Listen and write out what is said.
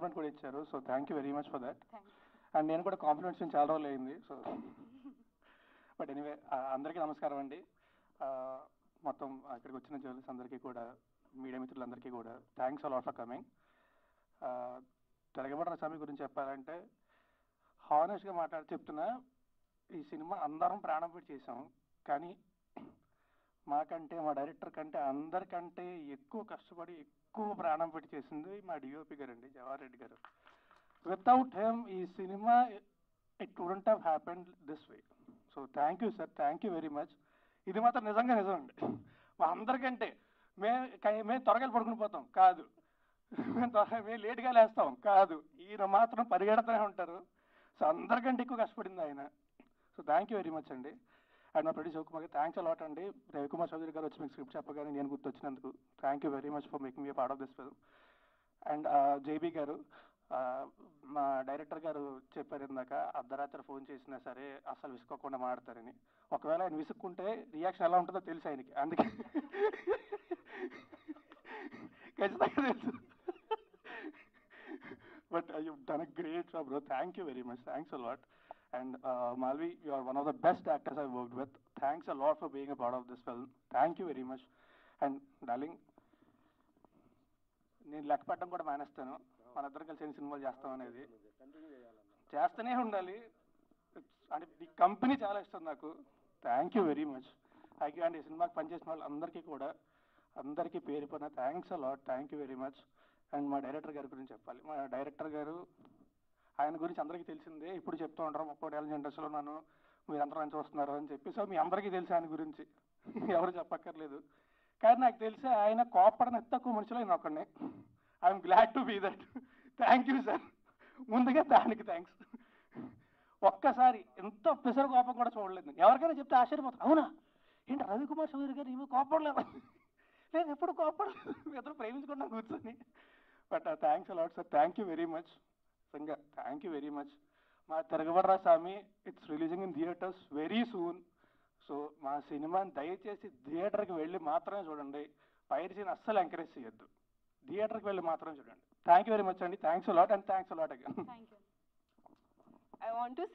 Complement కూడా ఇచ్చారు. So thank you very much for that. Thank you. And నేను కూడా కాంప్లిమెంట్స్ చాలా రోజులు అయింది. సో బట్ ఎనీవే, అందరికీ నమస్కారం అండి. మొత్తం ఇక్కడికి వచ్చిన జర్నలిస్ట్ అందరికీ కూడా, మీడియా మిత్రులందరికీ కూడా థ్యాంక్స్ అలాట్ ఫర్ కమింగ్. తిరగబడిన స్వామి గురించి చెప్పాలంటే హానెస్ట్గా చెప్తున్నా, ఈ సినిమా అందరం ప్రాణం పెట్టి చేసాం. కానీ మాకంటే, మా డైరెక్టర్ కంటే అందరికంటే ఎక్కువ కష్టపడి ఎక్కువ ప్రాణం పెట్టి చేసింది మా డిఓపి గారు అండి, జవహర్ రెడ్డి గారు. వితౌట్ హెమ్ ఈ cinema it wouldn't have happened this way. So thank you sir, thank you very much. ఇది మాత్రం నిజంగా నిజం అండి. మా అందరికంటే మేము త్వరగా పడుకుని పోతాం కాదు, మేము లేట్గా లేస్తాం కాదు, ఈయన మాత్రం పరిగెడుతూనే ఉంటారు. సో అందరికంటే ఎక్కువ కష్టపడింది ఆయన. So thank you very much అండి. అండ్ మా ప్రొడ్యూసర్ శివకుమార్ గారు థ్యాంక్స్ అలాట్ అండి. రవికుమార్ చౌదరి గారు వచ్చి మీకు స్క్రిప్ట్ చెప్పగానే నేను గుర్తొచ్చినందుకు thank you very much for making me part of this film. And JB గారు, మా డైరెక్టర్ గారు చెప్పారు ఇందాక, అర్ధరాత్రి ఫోన్ చేసినా సరే అసలు విసుకోకుండా మాడతారని. ఒకవేళ ఆయన విసుక్కుంటే రియాక్షన్ ఎలా ఉంటుందో తెలుసు ఆయనకి, అందుకే ఖచ్చితంగా తెలుసు. But you done a great job bro. Thank you very much. Thanks a lot. And Malvi, you are one of the best actors I've worked with. Thanks a lot for being a part of this film. Thank you very much. And darling, నేను లెక్క పెట్టడం కూడా మానేస్తాను. మనిద్దరం కలిసి ఎన్ని సినిమాలు చేస్తాం అనేది చేస్తూనే ఉండాలి. అంటే ఈ కంపెనీ చాలా ఇష్టం నాకు. Thank you very much. Thank you. And ఈ సినిమాకి పనిచేసిన వాళ్ళు అందరికీ కూడా, అందరికీ పేరు పైన thanks a lot. Thank you very much. And మా డైరెక్టర్ గారి గురించి చెప్పాలి. మా డైరెక్టర్ గారు, ఆయన గురించి అందరికీ తెలిసిందే. ఇప్పుడు చెప్తూ ఉంటారు 30 ఏళ్ళ ఇండస్ట్రీలో నన్ను మీరందరూ అని చూస్తున్నారు అని చెప్పి. సో మీ అందరికీ తెలిసి ఆయన గురించి ఎవరు చెప్పక్కర్లేదు. కానీ నాకు తెలిసి ఆయన కోపడని తక్కువ మనుషులు ఆయన ఒక్కడినే. I am glad to be that. Thank you sir. ముందుగా దానికి థ్యాంక్స్. ఒక్కసారి ఎంత పిసరు కోపం కూడా చూడలేదు. ఎవరికైనా చెప్తే ఆశ్చర్యపోతారు, అవునా ఏంటి రవికుమార్ చౌదరి గారు ఏమో కోపడలేదు? లేదు, ఎప్పుడు కోపడలేదు, ఇద్దరు ప్రేమించుకున్నా కూర్చొని. But thanks a lot sir. Thank you very much. Sanga thank you very much. మా Tiragabadara Swami it's releasing in theatres very soon. So మా సినిమాని దయచేసి థియేటర్కి వెళ్ళి మాత్రమే చూడండి. పైరసీని అస్సలు ఎంకరేజ్ చేయొద్దు. థియేటర్కి వెళ్ళి మాత్రమే చూడండి. థ్యాంక్ యూ వెరీ మచ్ అండి. Thanks a lot and thanks a lot again. Thank you. I want to